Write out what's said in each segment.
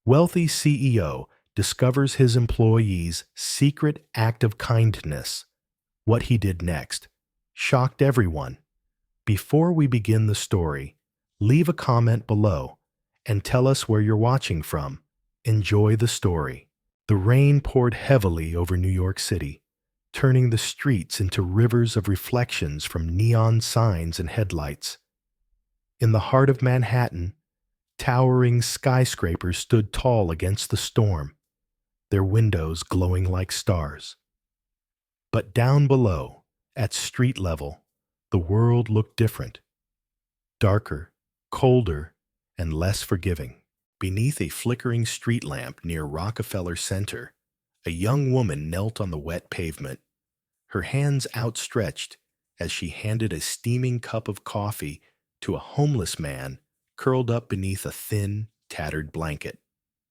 Wealthy CEO discovers his employee's secret act of kindness. What he did next shocked everyone. Before we begin the story, leave a comment below and tell us where you're watching from. Enjoy the story. The rain poured heavily over New York City, turning the streets into rivers of reflections from neon signs and headlights. In the heart of Manhattan, towering skyscrapers stood tall against the storm, their windows glowing like stars. But down below, at street level, the world looked different. Darker, colder, and less forgiving. Beneath a flickering street lamp near Rockefeller Center, a young woman knelt on the wet pavement, her hands outstretched as she handed a steaming cup of coffee to a homeless man curled up beneath a thin, tattered blanket.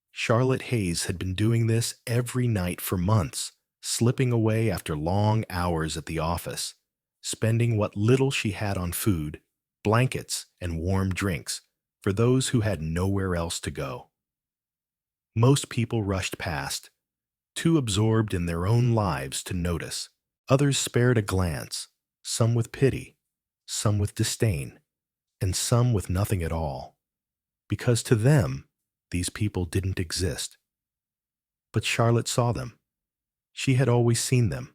Charlotte Hayes had been doing this every night for months, slipping away after long hours at the office, spending what little she had on food, blankets, and warm drinks for those who had nowhere else to go. Most people rushed past, too absorbed in their own lives to notice. Others spared a glance, some with pity, some with disdain, and some with nothing at all, because to them, these people didn't exist. But Charlotte saw them. She had always seen them.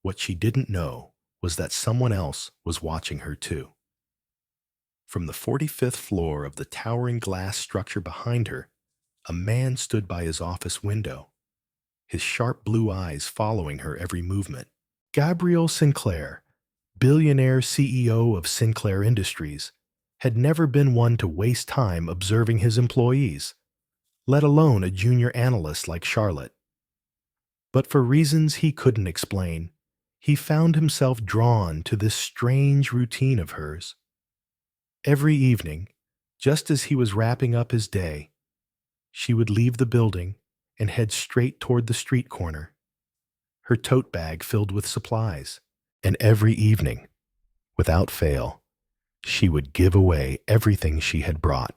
What she didn't know was that someone else was watching her too. From the 45th floor of the towering glass structure behind her, a man stood by his office window, his sharp blue eyes following her every movement. Gabriel Sinclair, billionaire CEO of Sinclair Industries, had never been one to waste time observing his employees, let alone a junior analyst like Charlotte. But for reasons he couldn't explain, he found himself drawn to this strange routine of hers. Every evening, just as he was wrapping up his day, she would leave the building and head straight toward the street corner, her tote bag filled with supplies. And every evening, without fail, she would give away everything she had brought,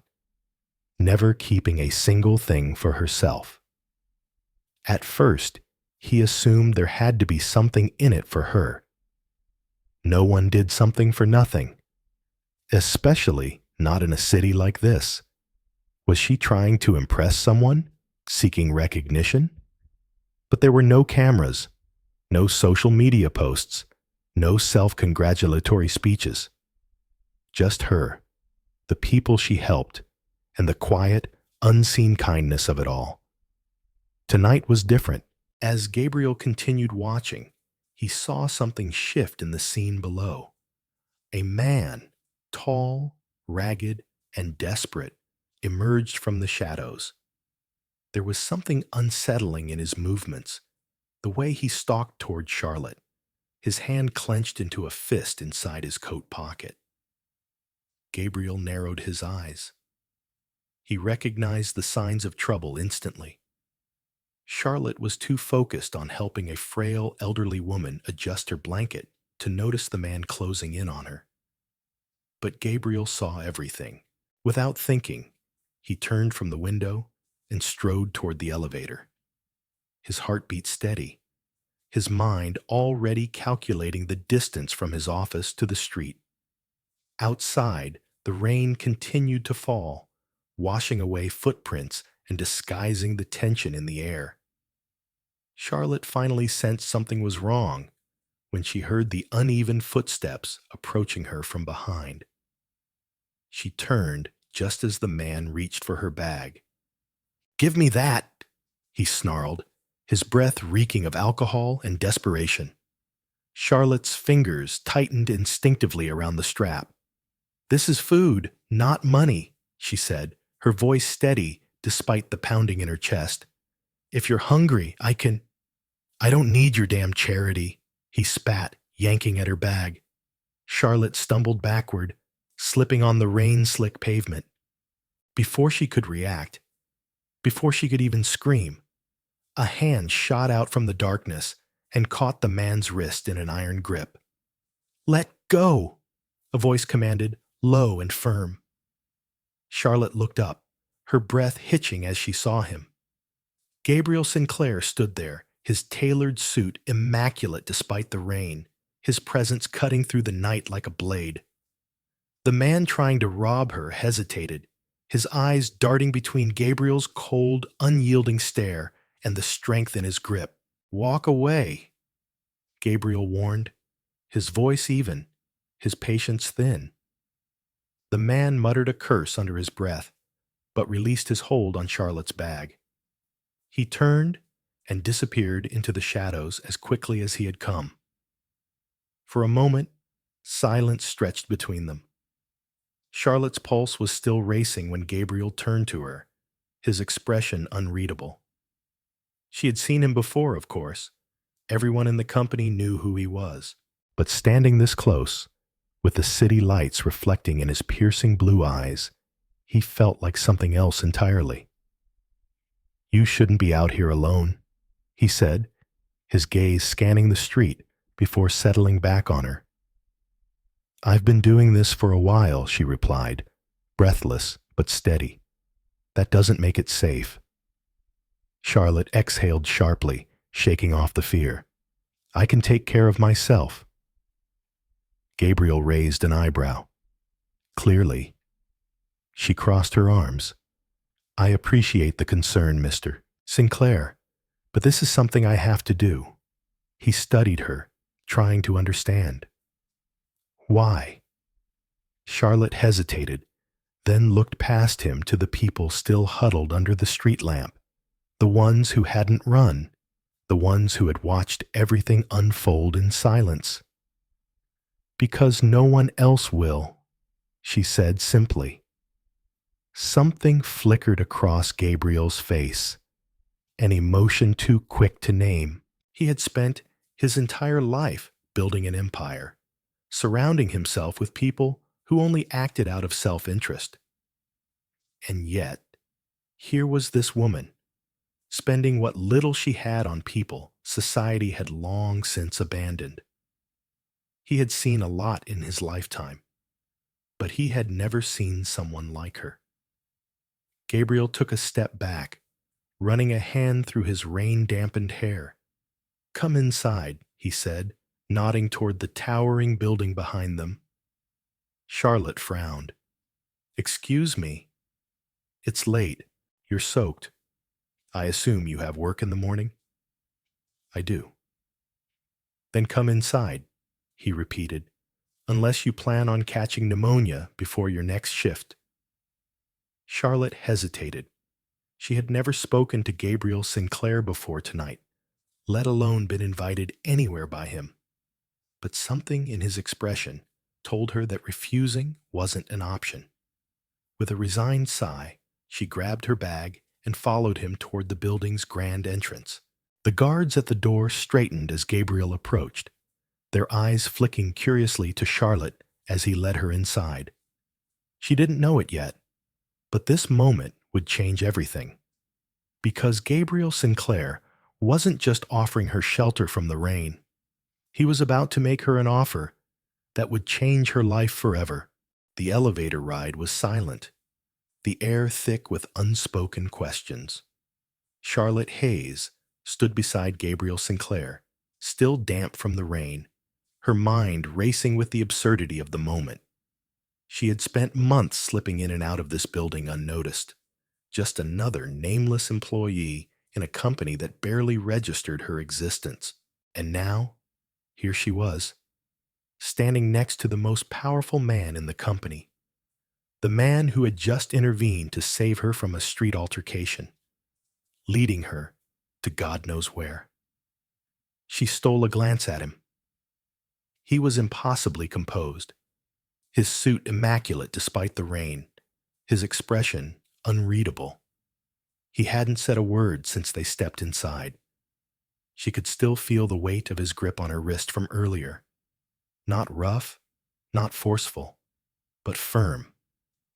never keeping a single thing for herself. At first, he assumed there had to be something in it for her. No one did something for nothing, especially not in a city like this. Was she trying to impress someone, seeking recognition? But there were no cameras, no social media posts, no self-congratulatory speeches. Just her, the people she helped, and the quiet, unseen kindness of it all. Tonight was different. As Gabriel continued watching, he saw something shift in the scene below. A man, tall, ragged, and desperate, emerged from the shadows. There was something unsettling in his movements, the way he stalked toward Charlotte, his hand clenched into a fist inside his coat pocket. Gabriel narrowed his eyes. He recognized the signs of trouble instantly. Charlotte was too focused on helping a frail, elderly woman adjust her blanket to notice the man closing in on her. But Gabriel saw everything. Without thinking, he turned from the window and strode toward the elevator. His heart beat steady, his mind already calculating the distance from his office to the street. Outside, the rain continued to fall, washing away footprints and disguising the tension in the air. Charlotte finally sensed something was wrong when she heard the uneven footsteps approaching her from behind. She turned just as the man reached for her bag. "Give me that," he snarled, his breath reeking of alcohol and desperation. Charlotte's fingers tightened instinctively around the strap. "This is food, not money," she said, her voice steady despite the pounding in her chest. "If you're hungry, I don't need your damn charity," he spat, yanking at her bag. Charlotte stumbled backward, slipping on the rain-slick pavement. Before she could react, before she could even scream, a hand shot out from the darkness and caught the man's wrist in an iron grip. "Let go," a voice commanded, low and firm. Charlotte looked up, her breath hitching as she saw him. Gabriel Sinclair stood there, his tailored suit immaculate despite the rain, his presence cutting through the night like a blade. The man trying to rob her hesitated, his eyes darting between Gabriel's cold, unyielding stare and the strength in his grip. "Walk away," Gabriel warned, his voice even, his patience thin. The man muttered a curse under his breath, but released his hold on Charlotte's bag. He turned and disappeared into the shadows as quickly as he had come. For a moment, silence stretched between them. Charlotte's pulse was still racing when Gabriel turned to her, his expression unreadable. She had seen him before, of course. Everyone in the company knew who he was. But standing this close, with the city lights reflecting in his piercing blue eyes, he felt like something else entirely. "You shouldn't be out here alone," he said, his gaze scanning the street before settling back on her. "I've been doing this for a while," she replied, breathless but steady. "That doesn't make it safe." Charlotte exhaled sharply, shaking off the fear. "I can take care of myself." Gabriel raised an eyebrow. "Clearly." She crossed her arms. "I appreciate the concern, Mr. Sinclair, but this is something I have to do." He studied her, trying to understand. "Why?" Charlotte hesitated, then looked past him to the people still huddled under the street lamp, the ones who hadn't run, the ones who had watched everything unfold in silence. "Because no one else will," she said simply. Something flickered across Gabriel's face, an emotion too quick to name. He had spent his entire life building an empire, surrounding himself with people who only acted out of self-interest. And yet, here was this woman, spending what little she had on people society had long since abandoned. He had seen a lot in his lifetime, but he had never seen someone like her. Gabriel took a step back, running a hand through his rain-dampened hair. "Come inside," he said, nodding toward the towering building behind them. Charlotte frowned. "Excuse me." "It's late. You're soaked. I assume you have work in the morning?" "I do." "Then come inside," he repeated, "unless you plan on catching pneumonia before your next shift." Charlotte hesitated. She had never spoken to Gabriel Sinclair before tonight, let alone been invited anywhere by him. But something in his expression told her that refusing wasn't an option. With a resigned sigh, she grabbed her bag and followed him toward the building's grand entrance. The guards at the door straightened as Gabriel approached, their eyes flicking curiously to Charlotte as he led her inside. She didn't know it yet, but this moment would change everything. Because Gabriel Sinclair wasn't just offering her shelter from the rain. He was about to make her an offer that would change her life forever. The elevator ride was silent, the air thick with unspoken questions. Charlotte Hayes stood beside Gabriel Sinclair, still damp from the rain, her mind racing with the absurdity of the moment. She had spent months slipping in and out of this building unnoticed, just another nameless employee in a company that barely registered her existence. And now, here she was, standing next to the most powerful man in the company, the man who had just intervened to save her from a street altercation, leading her to God knows where. She stole a glance at him. He was impossibly composed, his suit immaculate despite the rain, his expression unreadable. He hadn't said a word since they stepped inside. She could still feel the weight of his grip on her wrist from earlier. Not rough, not forceful, but firm,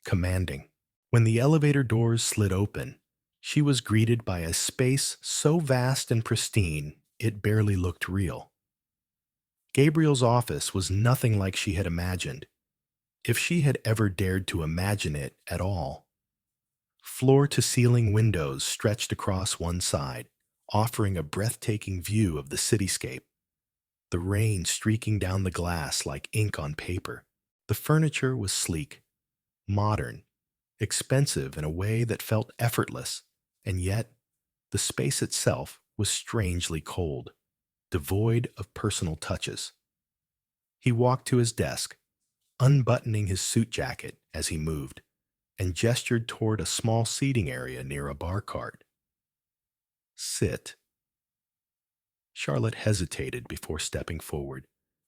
commanding. When the elevator doors slid open, she was greeted by a space so vast and pristine it barely looked real. Gabriel's office was nothing like she had imagined, if she had ever dared to imagine it at all. Floor-to-ceiling windows stretched across one side, offering a breathtaking view of the cityscape, the rain streaking down the glass like ink on paper. The furniture was sleek, modern, expensive in a way that felt effortless, and yet the space itself was strangely cold, devoid of personal touches. He walked to his desk, unbuttoning his suit jacket as he moved, and gestured toward a small seating area near a bar cart. Sit. Charlotte hesitated before stepping forward,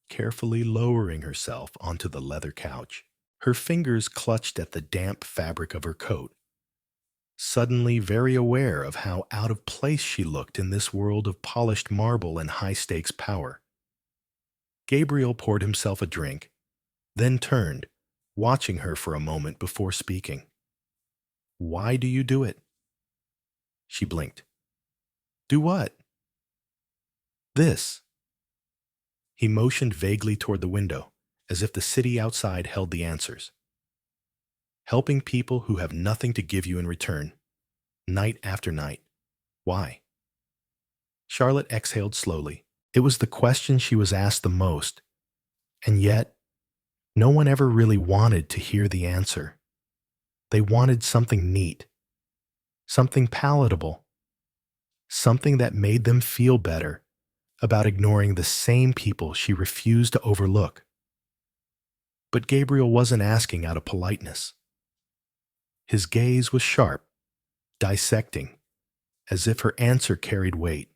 carefully lowering herself onto the leather couch. Her fingers clutched at the damp fabric of her coat, suddenly very aware of how out of place she looked in this world of polished marble and high-stakes power. Gabriel poured himself a drink, then turned, watching her for a moment before speaking. "Why do you do it?" She blinked. "Do what?" "This." He motioned vaguely toward the window, as if the city outside held the answers. "Helping people who have nothing to give you in return, night after night. Why?" Charlotte exhaled slowly. It was the question she was asked the most, and yet no one ever really wanted to hear the answer. They wanted something neat, something palatable, something that made them feel better about ignoring the same people she refused to overlook. But Gabriel wasn't asking out of politeness. His gaze was sharp, dissecting, as if her answer carried weight.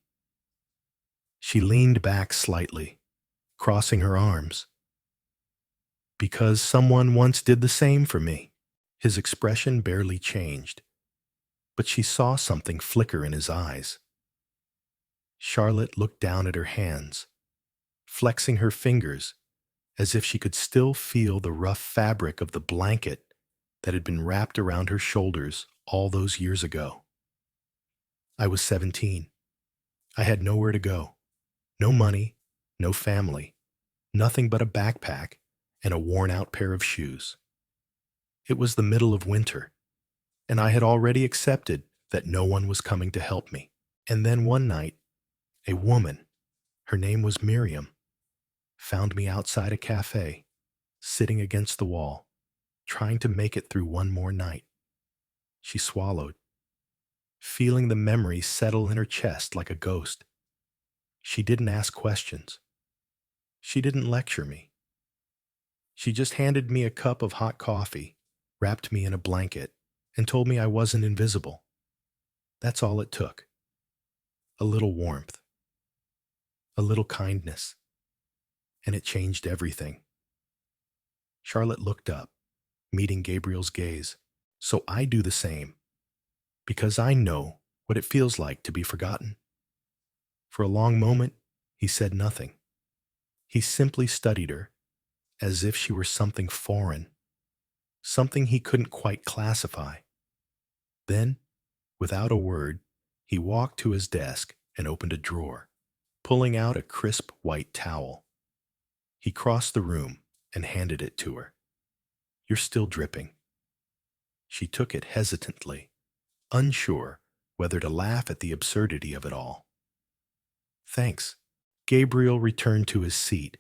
She leaned back slightly, crossing her arms. "Because someone once did the same for me." His expression barely changed, but she saw something flicker in his eyes. Charlotte looked down at her hands, flexing her fingers as if she could still feel the rough fabric of the blanket that had been wrapped around her shoulders all those years ago. "I was 17. I had nowhere to go. No money, no family, nothing but a backpack and a worn-out pair of shoes. It was the middle of winter, and I had already accepted that no one was coming to help me. And then one night, a woman, her name was Miriam, found me outside a cafe, sitting against the wall, trying to make it through one more night. She swallowed, feeling the memory settle in her chest like a ghost. She didn't ask questions. She didn't lecture me. She just handed me a cup of hot coffee, wrapped me in a blanket, and told me I wasn't invisible. That's all it took. A little warmth, a little kindness, and it changed everything." Charlotte looked up, meeting Gabriel's gaze. "So I do the same, because I know what it feels like to be forgotten." For a long moment, he said nothing. He simply studied her, as if she were something foreign, something he couldn't quite classify. Then, without a word, he walked to his desk and opened a drawer, pulling out a crisp white towel. He crossed the room and handed it to her. "You're still dripping." She took it hesitantly, unsure whether to laugh at the absurdity of it all. "Thanks." Gabriel returned to his seat,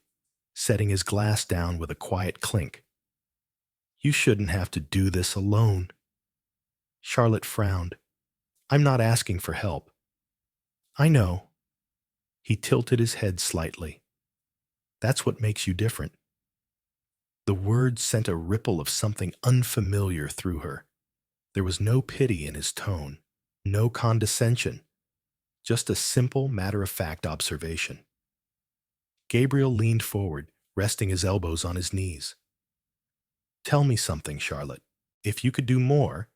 setting his glass down with a quiet clink. "You shouldn't have to do this alone." Charlotte frowned. "I'm not asking for help." "I know." He tilted his head slightly. "That's what makes you different." The words sent a ripple of something unfamiliar through her. There was no pity in his tone, no condescension, just a simple, matter-of-fact observation. Gabriel leaned forward, resting his elbows on his knees. "Tell me something, Charlotte. If you could do more,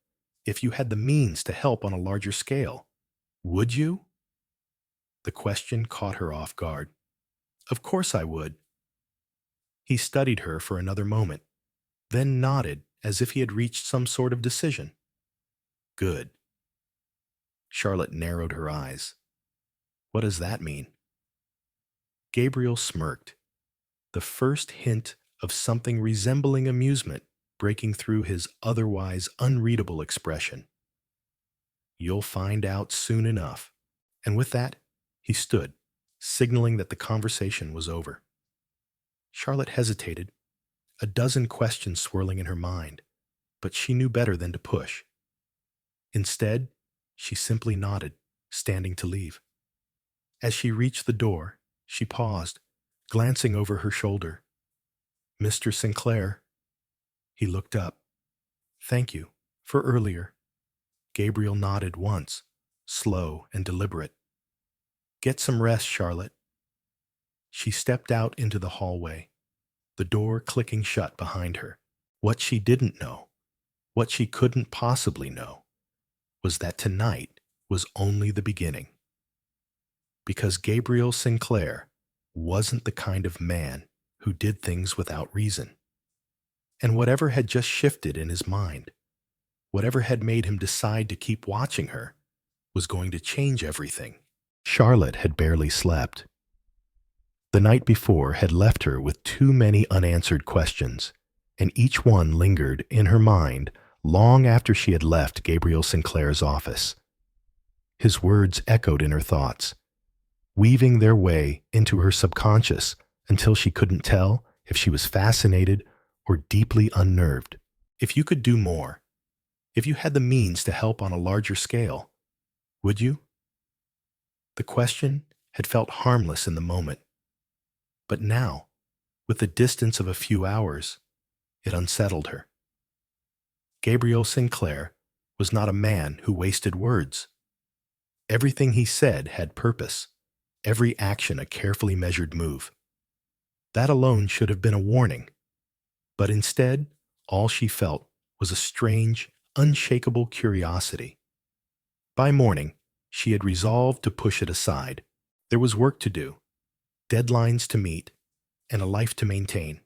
if you had the means to help on a larger scale, would you?" The question caught her off guard. "Of course I would." He studied her for another moment, then nodded as if he had reached some sort of decision. "Good." Charlotte narrowed her eyes. "What does that mean?" Gabriel smirked, the first hint of something resembling amusement breaking through his otherwise unreadable expression. You'll find out soon enough. And with that, he stood, signaling that the conversation was over. Charlotte hesitated, a dozen questions swirling in her mind, but she knew better than to push. Instead, she simply nodded, standing to leave. As she reached the door, she paused, glancing over her shoulder. "Mr. Sinclair." He looked up. "Thank you for earlier." Gabriel nodded once, slow and deliberate. "Get some rest, Charlotte." She stepped out into the hallway, the door clicking shut behind her. What she didn't know, what she couldn't possibly know, was that tonight was only the beginning. Because Gabriel Sinclair wasn't the kind of man who did things without reason. And whatever had just shifted in his mind, whatever had made him decide to keep watching her, was going to change everything. Charlotte had barely slept. The night before had left her with too many unanswered questions, and each one lingered in her mind long after she had left Gabriel Sinclair's office. His words echoed in her thoughts, weaving their way into her subconscious until she couldn't tell if she was fascinated or deeply unnerved. If you could do more, if you had the means to help on a larger scale, would you? The question had felt harmless in the moment, but now, with the distance of a few hours, it unsettled her. Gabriel Sinclair was not a man who wasted words. Everything he said had purpose, every action a carefully measured move. That alone should have been a warning, but instead, all she felt was a strange, unshakable curiosity. By morning, she had resolved to push it aside. There was work to do, deadlines to meet, and a life to maintain.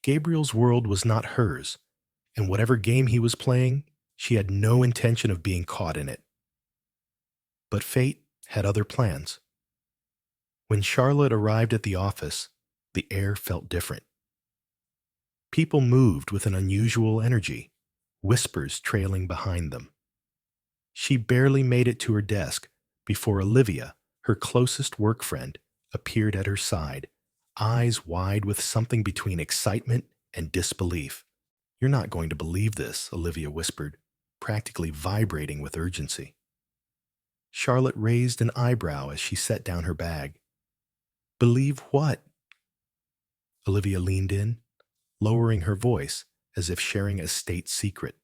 Gabriel's world was not hers, and whatever game he was playing, she had no intention of being caught in it. But fate had other plans. When Charlotte arrived at the office, the air felt different. People moved with an unusual energy, whispers trailing behind them. She barely made it to her desk before Olivia, her closest work friend, appeared at her side, eyes wide with something between excitement and disbelief. "You're not going to believe this," Olivia whispered, practically vibrating with urgency. Charlotte raised an eyebrow as she set down her bag. "Believe what?" Olivia leaned in, lowering her voice as if sharing a state secret.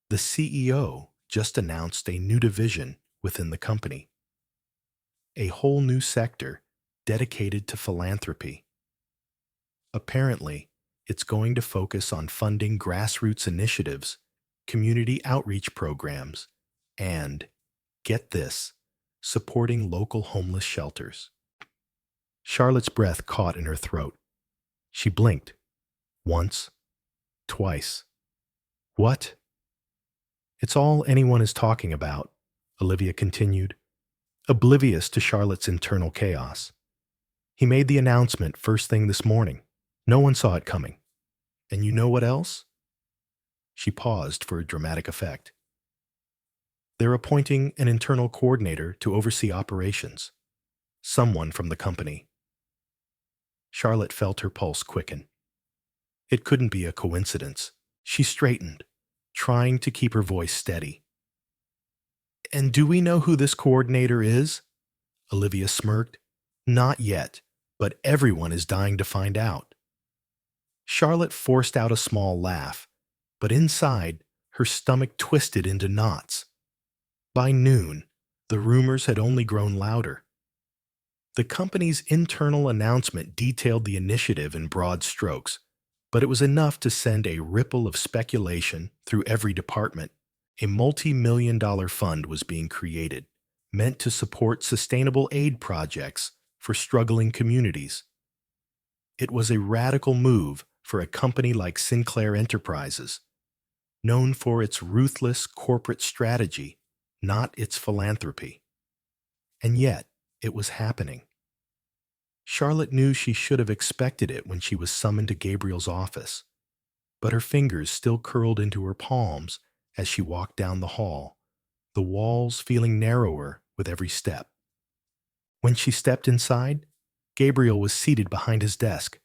"The CEO just announced a new division within the company. A whole new sector dedicated to philanthropy. Apparently, it's going to focus on funding grassroots initiatives, community outreach programs, and, get this, supporting local homeless shelters." Charlotte's breath caught in her throat. She blinked. Once, twice. "What?" "It's all anyone is talking about," Olivia continued, oblivious to Charlotte's internal chaos. "He made the announcement first thing this morning. No one saw it coming. And you know what else?" She paused for a dramatic effect. "They're appointing an internal coordinator to oversee operations. Someone from the company." Charlotte felt her pulse quicken. It couldn't be a coincidence. She straightened, trying to keep her voice steady. "And do we know who this coordinator is?" Olivia smirked. "Not yet, but everyone is dying to find out." Charlotte forced out a small laugh, but inside, her stomach twisted into knots. By noon, the rumors had only grown louder. The company's internal announcement detailed the initiative in broad strokes, but it was enough to send a ripple of speculation through every department. A multi-million-dollar fund was being created, meant to support sustainable aid projects for struggling communities. It was a radical move for a company like Sinclair Enterprises, known for its ruthless corporate strategy, not its philanthropy. And yet, it was happening. Charlotte knew she should have expected it when she was summoned to Gabriel's office, but her fingers still curled into her palms as she walked down the hall, the walls feeling narrower with every step. When she stepped inside, Gabriel was seated behind his desk,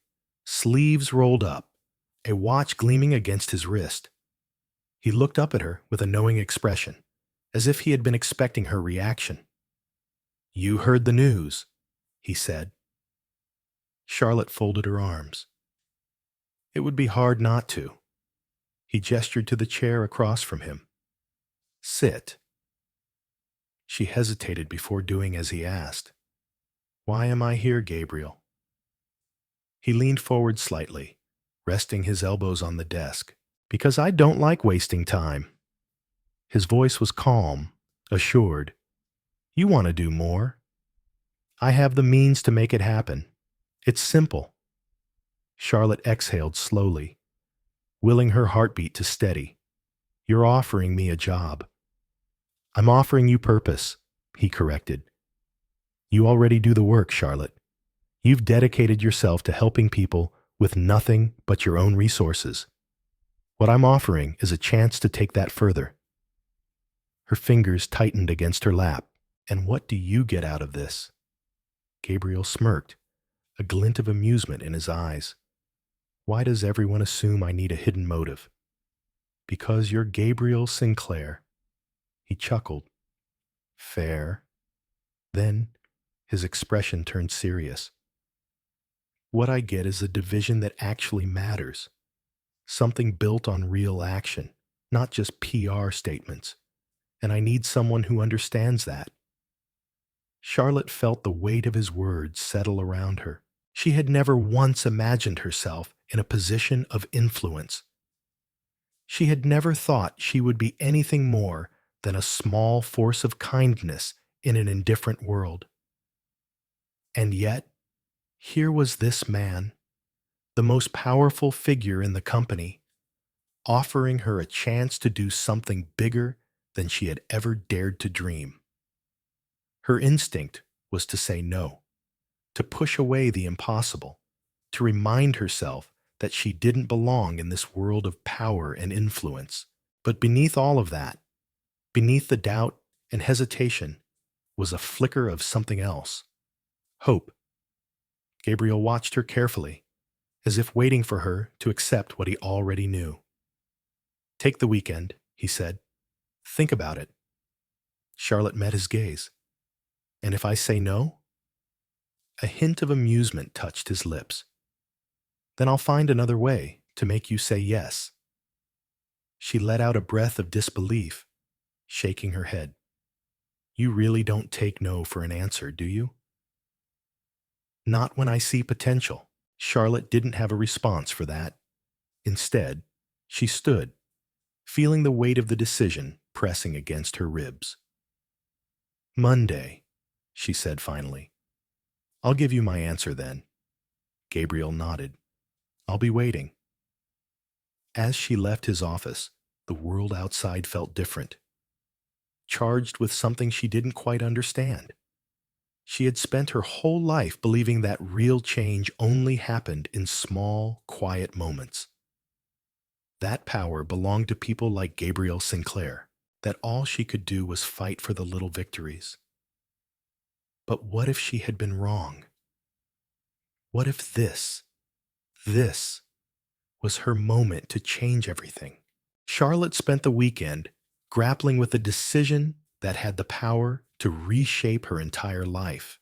sleeves rolled up, a watch gleaming against his wrist. He looked up at her with a knowing expression, as if he had been expecting her reaction. "You heard the news," he said. Charlotte folded her arms. It would be hard not to. He gestured to the chair across from him. "Sit." She hesitated before doing as he asked. "Why am I here, Gabriel?" He leaned forward slightly, resting his elbows on the desk. "Because I don't like wasting time." His voice was calm, assured. "You want to do more. I have the means to make it happen. It's simple." Charlotte exhaled slowly, willing her heartbeat to steady. "You're offering me a job." "I'm offering you purpose," he corrected. "You already do the work, Charlotte. You've dedicated yourself to helping people with nothing but your own resources. What I'm offering is a chance to take that further." Her fingers tightened against her lap. "And what do you get out of this?" Gabriel smirked, a glint of amusement in his eyes. "Why does everyone assume I need a hidden motive?" "Because you're Gabriel Sinclair." He chuckled. "Fair." Then his expression turned serious. "What I get is a division that actually matters. Something built on real action, not just PR statements. And I need someone who understands that." Charlotte felt the weight of his words settle around her. She had never once imagined herself in a position of influence. She had never thought she would be anything more than a small force of kindness in an indifferent world. And yet, here was this man, the most powerful figure in the company, offering her a chance to do something bigger than she had ever dared to dream. Her instinct was to say no, to push away the impossible, to remind herself that she didn't belong in this world of power and influence. But beneath all of that, beneath the doubt and hesitation, was a flicker of something else. Hope. Gabriel watched her carefully, as if waiting for her to accept what he already knew. "Take the weekend," he said. "Think about it." Charlotte met his gaze. "And if I say no?" A hint of amusement touched his lips. "Then I'll find another way to make you say yes." She let out a breath of disbelief, shaking her head. "You really don't take no for an answer, do you?" "Not when I see potential." Charlotte didn't have a response for that. Instead, she stood, feeling the weight of the decision pressing against her ribs. "Monday," she said finally. "I'll give you my answer then." Gabriel nodded. "I'll be waiting." As she left his office, the world outside felt different, charged with something she didn't quite understand. She had spent her whole life believing that real change only happened in small, quiet moments. That power belonged to people like Gabriel Sinclair, that all she could do was fight for the little victories. But what if she had been wrong? What if this was her moment to change everything? Charlotte spent the weekend grappling with a decision that had the power to reshape her entire life.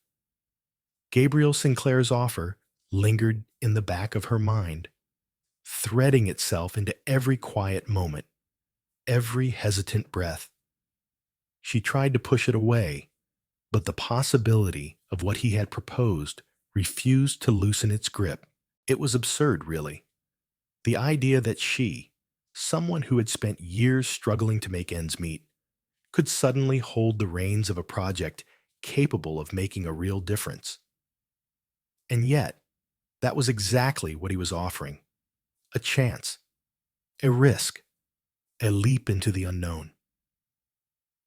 Gabriel Sinclair's offer lingered in the back of her mind, threading itself into every quiet moment, every hesitant breath. She tried to push it away, but the possibility of what he had proposed refused to loosen its grip. It was absurd, really. The idea that she, someone who had spent years struggling to make ends meet, could suddenly hold the reins of a project capable of making a real difference. And yet, that was exactly what he was offering. A chance, a risk, a leap into the unknown.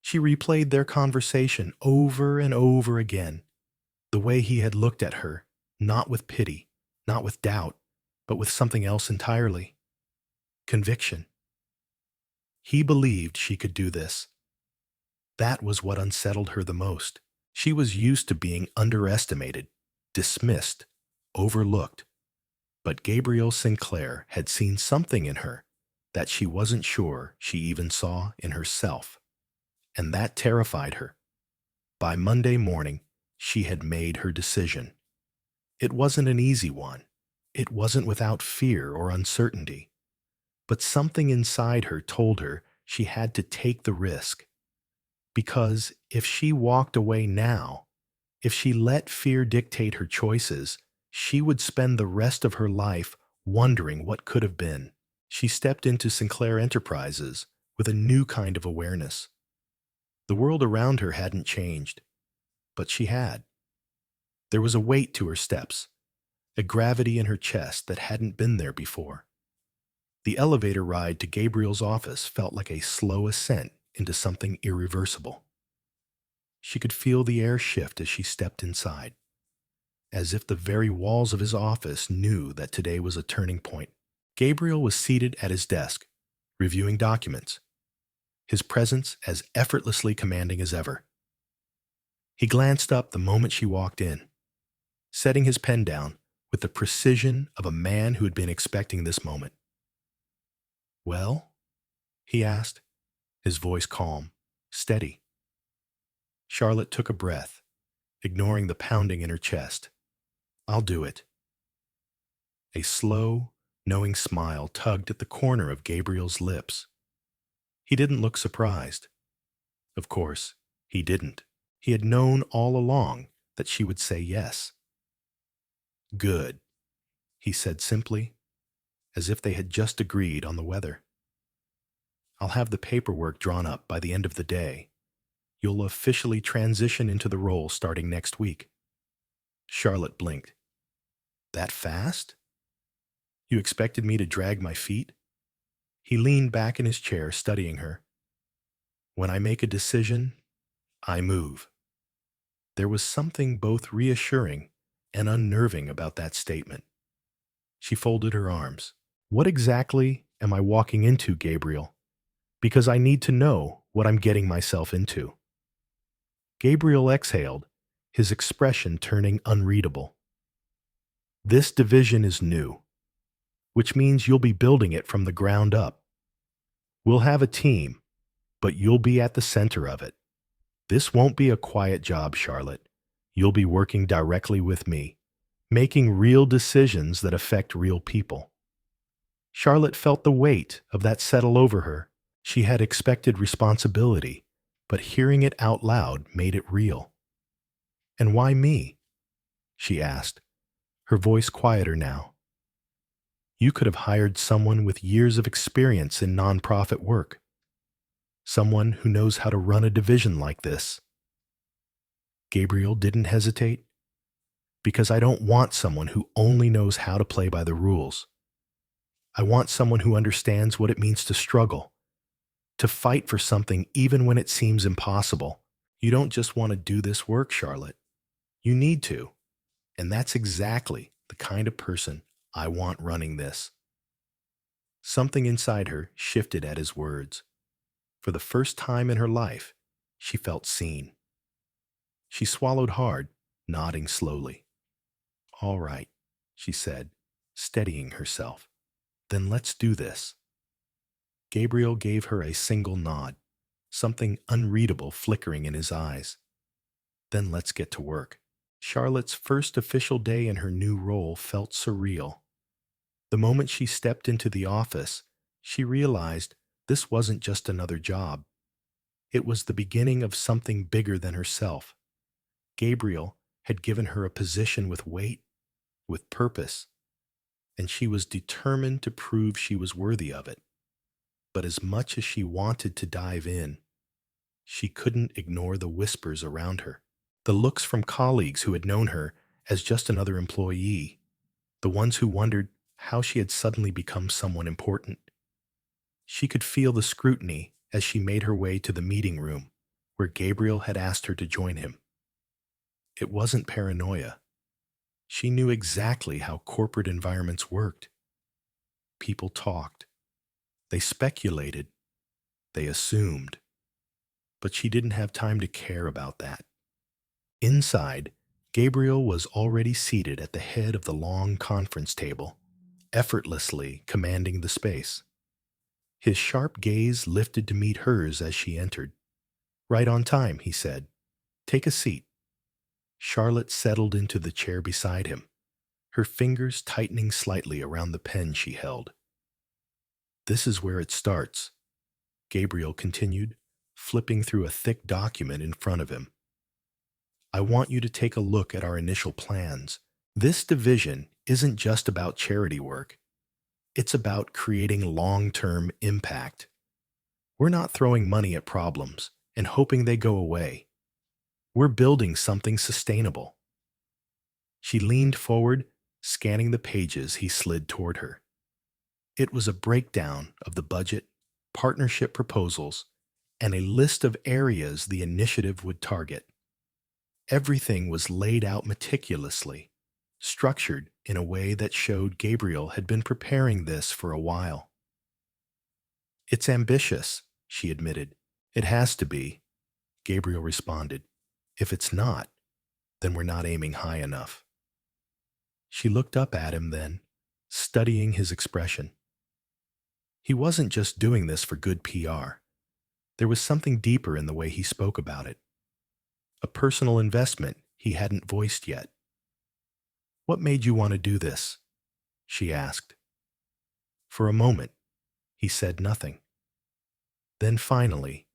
She replayed their conversation over and over again, the way he had looked at her, not with pity, not with doubt, but with something else entirely. Conviction. He believed she could do this. That was what unsettled her the most. She was used to being underestimated, dismissed, overlooked. But Gabrielle Sinclair had seen something in her that she wasn't sure she even saw in herself. And that terrified her. By Monday morning, she had made her decision. It wasn't an easy one. It wasn't without fear or uncertainty. But something inside her told her she had to take the risk. Because if she walked away now, if she let fear dictate her choices, she would spend the rest of her life wondering what could have been. She stepped into Sinclair Enterprises with a new kind of awareness. The world around her hadn't changed, but she had. There was a weight to her steps, a gravity in her chest that hadn't been there before. The elevator ride to Gabriel's office felt like a slow ascent into something irreversible. She could feel the air shift as she stepped inside, as if the very walls of his office knew that today was a turning point. Gabriel was seated at his desk, reviewing documents, his presence as effortlessly commanding as ever. He glanced up the moment she walked in, setting his pen down with the precision of a man who had been expecting this moment. "Well?" he asked, his voice calm, steady. Charlotte took a breath, ignoring the pounding in her chest. "I'll do it." A slow, knowing smile tugged at the corner of Gabriel's lips. He didn't look surprised. Of course, he didn't. He had known all along that she would say yes. "Good," he said simply, as if they had just agreed on the weather. "I'll have the paperwork drawn up by the end of the day. You'll officially transition into the role starting next week." Charlotte blinked. "That fast? You expected me to drag my feet?" He leaned back in his chair, studying her. "When I make a decision, I move." There was something both reassuring and unnerving about that statement. She folded her arms. "What exactly am I walking into, Gabriel? Because I need to know what I'm getting myself into." Gabriel exhaled, his expression turning unreadable. "This division is new, which means you'll be building it from the ground up. We'll have a team, but you'll be at the center of it. This won't be a quiet job, Charlotte. You'll be working directly with me, making real decisions that affect real people." Charlotte felt the weight of that settle over her. She had expected responsibility, but hearing it out loud made it real. "And why me?" she asked, her voice quieter now. "You could have hired someone with years of experience in nonprofit work, someone who knows how to run a division like this." Gabriel didn't hesitate. "Because I don't want someone who only knows how to play by the rules. I want someone who understands what it means to struggle, to fight for something even when it seems impossible. You don't just want to do this work, Charlotte. You need to. And that's exactly the kind of person I want running this." Something inside her shifted at his words. For the first time in her life, she felt seen. She swallowed hard, nodding slowly. "All right," she said, steadying herself. "Then let's do this." Gabriel gave her a single nod, something unreadable flickering in his eyes. "Then let's get to work." Charlotte's first official day in her new role felt surreal. The moment she stepped into the office, she realized this wasn't just another job. It was the beginning of something bigger than herself. Gabriel had given her a position with weight, with purpose, and she was determined to prove she was worthy of it. But as much as she wanted to dive in, she couldn't ignore the whispers around her, the looks from colleagues who had known her as just another employee, the ones who wondered how she had suddenly become someone important. She could feel the scrutiny as she made her way to the meeting room where Gabriel had asked her to join him. It wasn't paranoia. She knew exactly how corporate environments worked. People talked. They speculated. They assumed. But she didn't have time to care about that. Inside, Gabriel was already seated at the head of the long conference table, effortlessly commanding the space. His sharp gaze lifted to meet hers as she entered. "Right on time," he said. "Take a seat." Charlotte settled into the chair beside him, her fingers tightening slightly around the pen she held. "This is where it starts," Gabriel continued, flipping through a thick document in front of him. "I want you to take a look at our initial plans. This division isn't just about charity work. It's about creating long-term impact. We're not throwing money at problems and hoping they go away. We're building something sustainable." She leaned forward, scanning the pages he slid toward her. It was a breakdown of the budget, partnership proposals, and a list of areas the initiative would target. Everything was laid out meticulously, structured in a way that showed Gabriel had been preparing this for a while. "It's ambitious," she admitted. "It has to be," Gabriel responded. "If it's not, then we're not aiming high enough." She looked up at him then, studying his expression. He wasn't just doing this for good PR. There was something deeper in the way he spoke about it. A personal investment he hadn't voiced yet. "What made you want to do this?" she asked. For a moment, he said nothing. Then finally,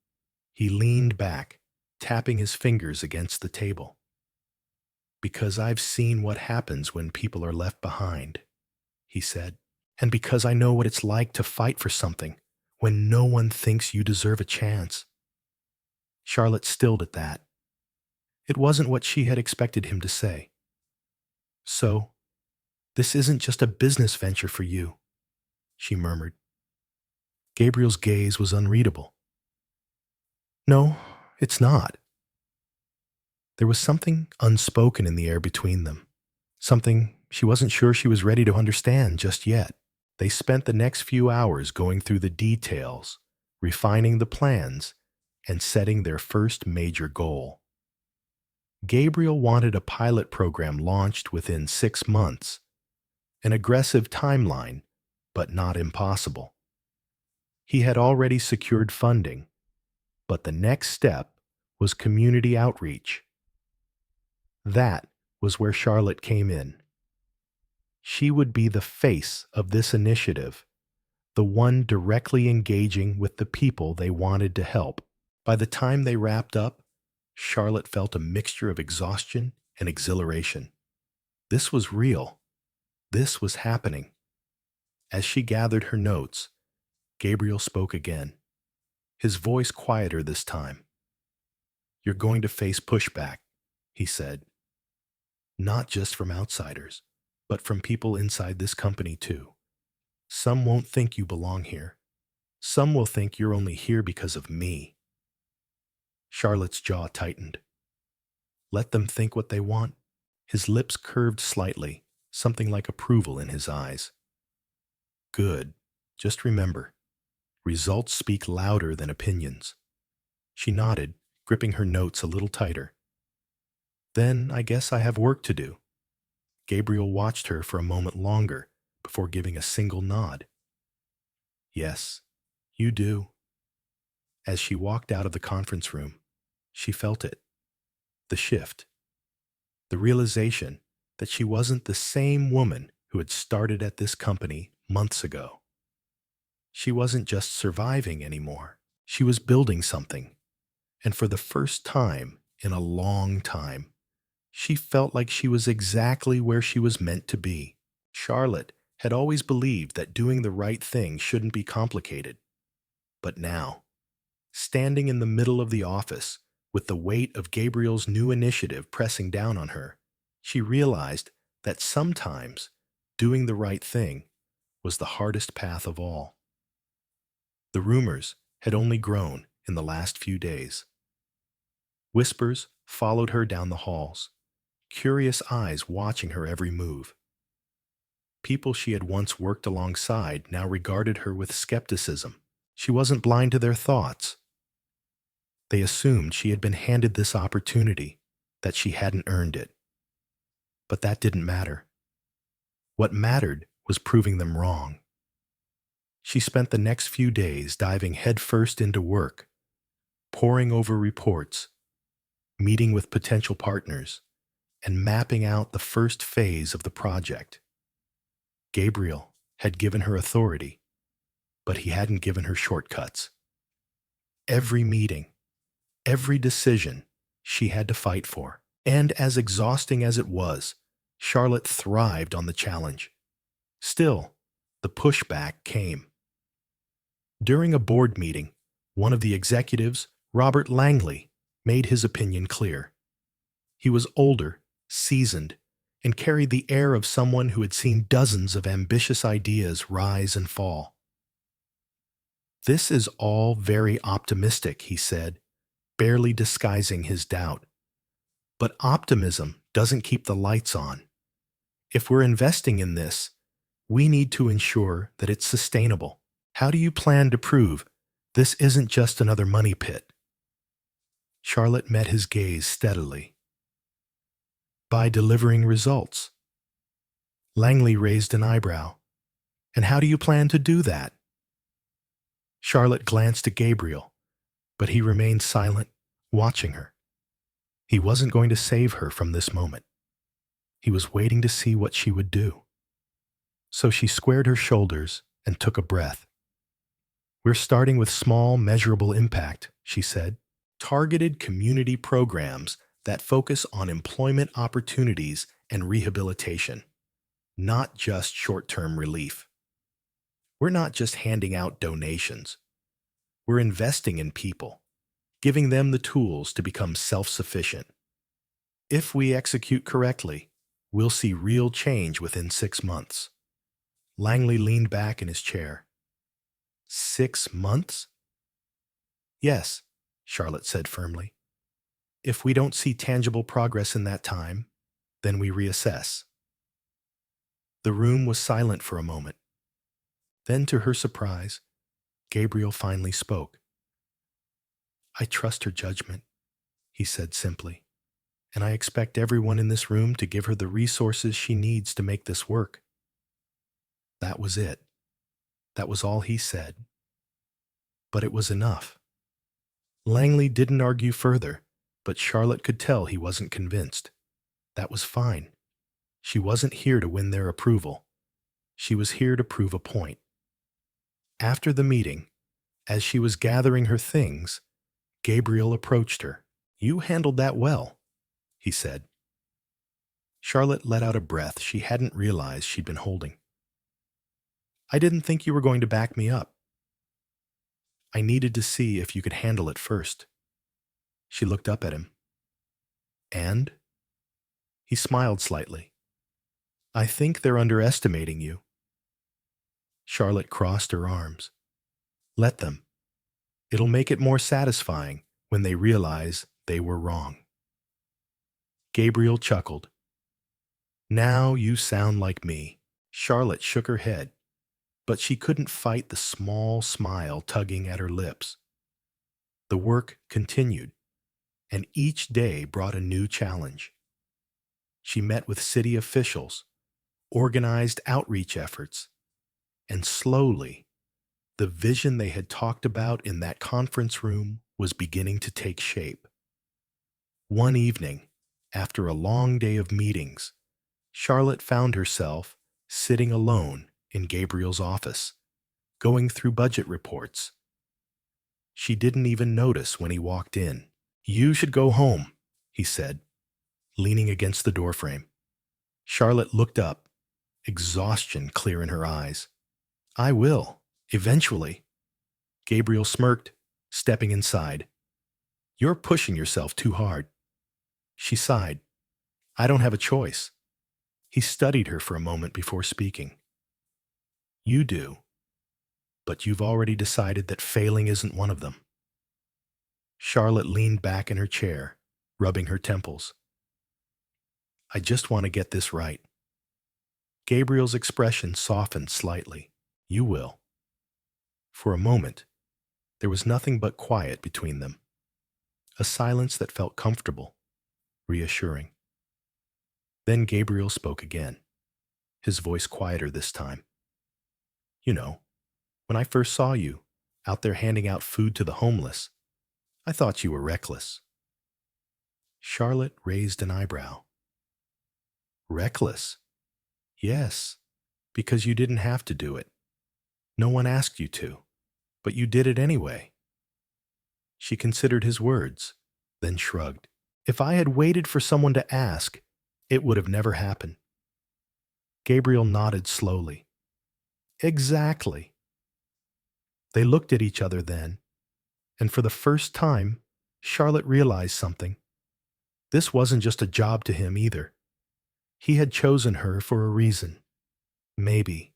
he leaned back, tapping his fingers against the table. "Because I've seen what happens when people are left behind," he said. "And because I know what it's like to fight for something when no one thinks you deserve a chance." Charlotte stilled at that. It wasn't what she had expected him to say. "So, this isn't just a business venture for you," she murmured. Gabriel's gaze was unreadable. "No, it's not." There was something unspoken in the air between them, something she wasn't sure she was ready to understand just yet. They spent the next few hours going through the details, refining the plans, and setting their first major goal. Gabriel wanted a pilot program launched within 6 months, an aggressive timeline, but not impossible. He had already secured funding, but the next step was community outreach. That was where Charlotte came in. She would be the face of this initiative, the one directly engaging with the people they wanted to help. By the time they wrapped up, Charlotte felt a mixture of exhaustion and exhilaration. This was real. This was happening. As she gathered her notes, Gabriel spoke again, his voice quieter this time. "You're going to face pushback," he said. "Not just from outsiders, but from people inside this company too. Some won't think you belong here. Some will think you're only here because of me." Charlotte's jaw tightened. Let them think what they want. His lips curved slightly, something like approval in his eyes. "Good. Just remember, results speak louder than opinions." She nodded, gripping her notes a little tighter. "Then I guess I have work to do." Gabriel watched her for a moment longer before giving a single nod. "Yes, you do." As she walked out of the conference room, she felt it. The shift. The realization that she wasn't the same woman who had started at this company months ago. She wasn't just surviving anymore. She was building something. And for the first time in a long time, she felt like she was exactly where she was meant to be. Charlotte had always believed that doing the right thing shouldn't be complicated. But now, standing in the middle of the office, with the weight of Gabriel's new initiative pressing down on her, she realized that sometimes doing the right thing was the hardest path of all. The rumors had only grown in the last few days. Whispers followed her down the halls, curious eyes watching her every move. People she had once worked alongside now regarded her with skepticism. She wasn't blind to their thoughts. They assumed she had been handed this opportunity, that she hadn't earned it. But that didn't matter. What mattered was proving them wrong. She spent the next few days diving headfirst into work, poring over reports, meeting with potential partners, and mapping out the first phase of the project. Gabriel had given her authority, but he hadn't given her shortcuts. Every meeting, every decision she had to fight for. And as exhausting as it was, Charlotte thrived on the challenge. Still, the pushback came. During a board meeting, one of the executives, Robert Langley, made his opinion clear. He was older, seasoned, and carried the air of someone who had seen dozens of ambitious ideas rise and fall. "This is all very optimistic," he said, barely disguising his doubt. "But optimism doesn't keep the lights on. If we're investing in this, we need to ensure that it's sustainable. How do you plan to prove this isn't just another money pit?" Charlotte met his gaze steadily. "By delivering results." Langley raised an eyebrow. "And how do you plan to do that?" Charlotte glanced at Gabriel, but he remained silent, watching her. He wasn't going to save her from this moment. He was waiting to see what she would do. So she squared her shoulders and took a breath. "We're starting with small, measurable impact," she said. "Targeted community programs that focus on employment opportunities and rehabilitation, not just short-term relief. We're not just handing out donations. We're investing in people, giving them the tools to become self-sufficient. If we execute correctly, we'll see real change within 6 months." Langley leaned back in his chair. 6 months? "Yes," Charlotte said firmly. "If we don't see tangible progress in that time, then we reassess." The room was silent for a moment. Then, to her surprise, Gabriel finally spoke. "I trust her judgment," he said simply, "and I expect everyone in this room to give her the resources she needs to make this work." That was it. That was all he said. But it was enough. Langley didn't argue further, but Charlotte could tell he wasn't convinced. That was fine. She wasn't here to win their approval. She was here to prove a point. After the meeting, as she was gathering her things, Gabriel approached her. "You handled that well," he said. Charlotte let out a breath she hadn't realized she'd been holding. "I didn't think you were going to back me up. I needed to see if you could handle it first." She looked up at him. "And?" He smiled slightly. "I think they're underestimating you." Charlotte crossed her arms. "Let them. It'll make it more satisfying when they realize they were wrong." Gabriel chuckled. "Now you sound like me." Charlotte shook her head, but she couldn't fight the small smile tugging at her lips. The work continued, and each day brought a new challenge. She met with city officials, organized outreach efforts, and slowly, the vision they had talked about in that conference room was beginning to take shape. One evening, after a long day of meetings, Charlotte found herself sitting alone in Gabriel's office, going through budget reports. She didn't even notice when he walked in. "You should go home," he said, leaning against the doorframe. Charlotte looked up, exhaustion clear in her eyes. "I will, eventually." Gabriel smirked, stepping inside. "You're pushing yourself too hard." She sighed. "I don't have a choice." He studied her for a moment before speaking. "You do, but you've already decided that failing isn't one of them." Charlotte leaned back in her chair, rubbing her temples. "I just want to get this right." Gabriel's expression softened slightly. "You will." For a moment, There was nothing but quiet between them, a silence that felt comfortable, reassuring. Then Gabriel spoke again, his voice quieter this time. You know, when I first saw you, out there handing out food to the homeless, I thought you were reckless. Charlotte raised an eyebrow. Reckless? Yes, because you didn't have to do it. No one asked you to, but you did it anyway. She considered his words, then shrugged. If I had waited for someone to ask, it would have never happened. Gabriel nodded slowly. Exactly. They looked at each other then, and for the first time, Charlotte realized something. This wasn't just a job to him either. He had chosen her for a reason. Maybe,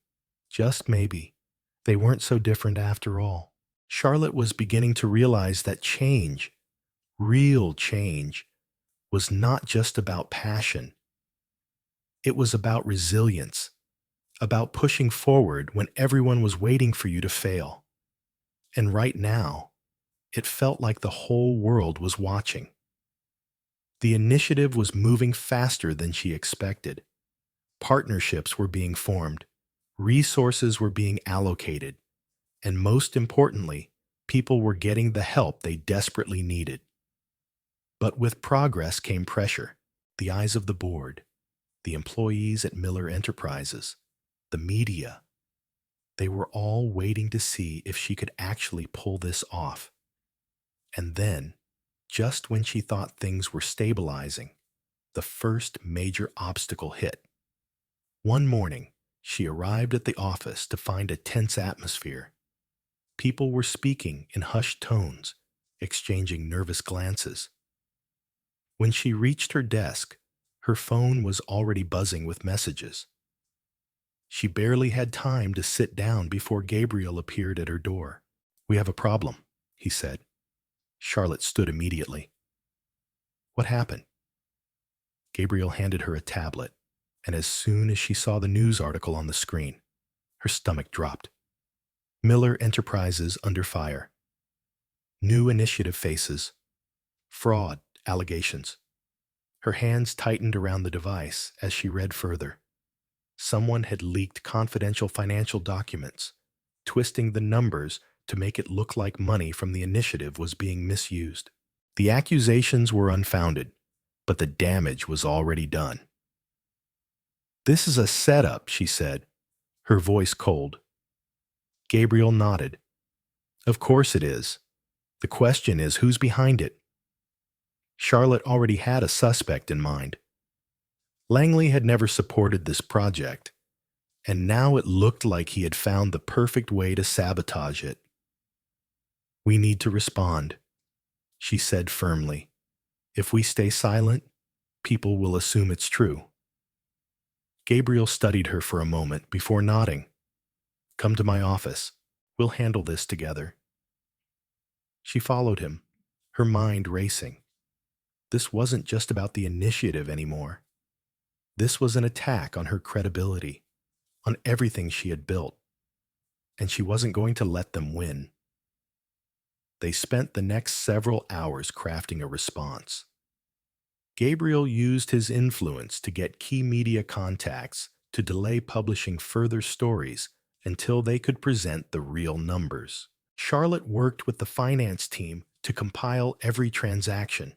just maybe, they weren't so different after all. Charlotte was beginning to realize that change, real change, was not just about passion. It was about resilience, about pushing forward when everyone was waiting for you to fail. And right now, it felt like the whole world was watching. The initiative was moving faster than she expected. Partnerships were being formed, resources were being allocated, and most importantly, people were getting the help they desperately needed. But with progress came pressure. The eyes of the board, the employees at Miller Enterprises, the media. They were all waiting to see if she could actually pull this off. And then, just when she thought things were stabilizing, the first major obstacle hit. One morning, she arrived at the office to find a tense atmosphere. People were speaking in hushed tones, exchanging nervous glances. When she reached her desk, her phone was already buzzing with messages. She barely had time to sit down before Gabriel appeared at her door. "We have a problem," he said. Charlotte stood immediately. "What happened?" Gabriel handed her a tablet, and as soon as she saw the news article on the screen, her stomach dropped. Miller Enterprises under fire. New initiative faces. Fraud allegations. Her hands tightened around the device as she read further. Someone had leaked confidential financial documents, twisting the numbers to make it look like money from the initiative was being misused. The accusations were unfounded, but the damage was already done. "This is a setup," she said, her voice cold. Gabriel nodded. "Of course it is. The question is who's behind it?" Charlotte already had a suspect in mind. Langley had never supported this project, and now it looked like he had found the perfect way to sabotage it. "We need to respond," she said firmly. "If we stay silent, people will assume it's true." Gabriel studied her for a moment before nodding. "Come to my office. We'll handle this together." She followed him, her mind racing. This wasn't just about the initiative anymore. This was an attack on her credibility, on everything she had built, and she wasn't going to let them win. They spent the next several hours crafting a response. Gabriel used his influence to get key media contacts to delay publishing further stories until they could present the real numbers. Charlotte worked with the finance team to compile every transaction,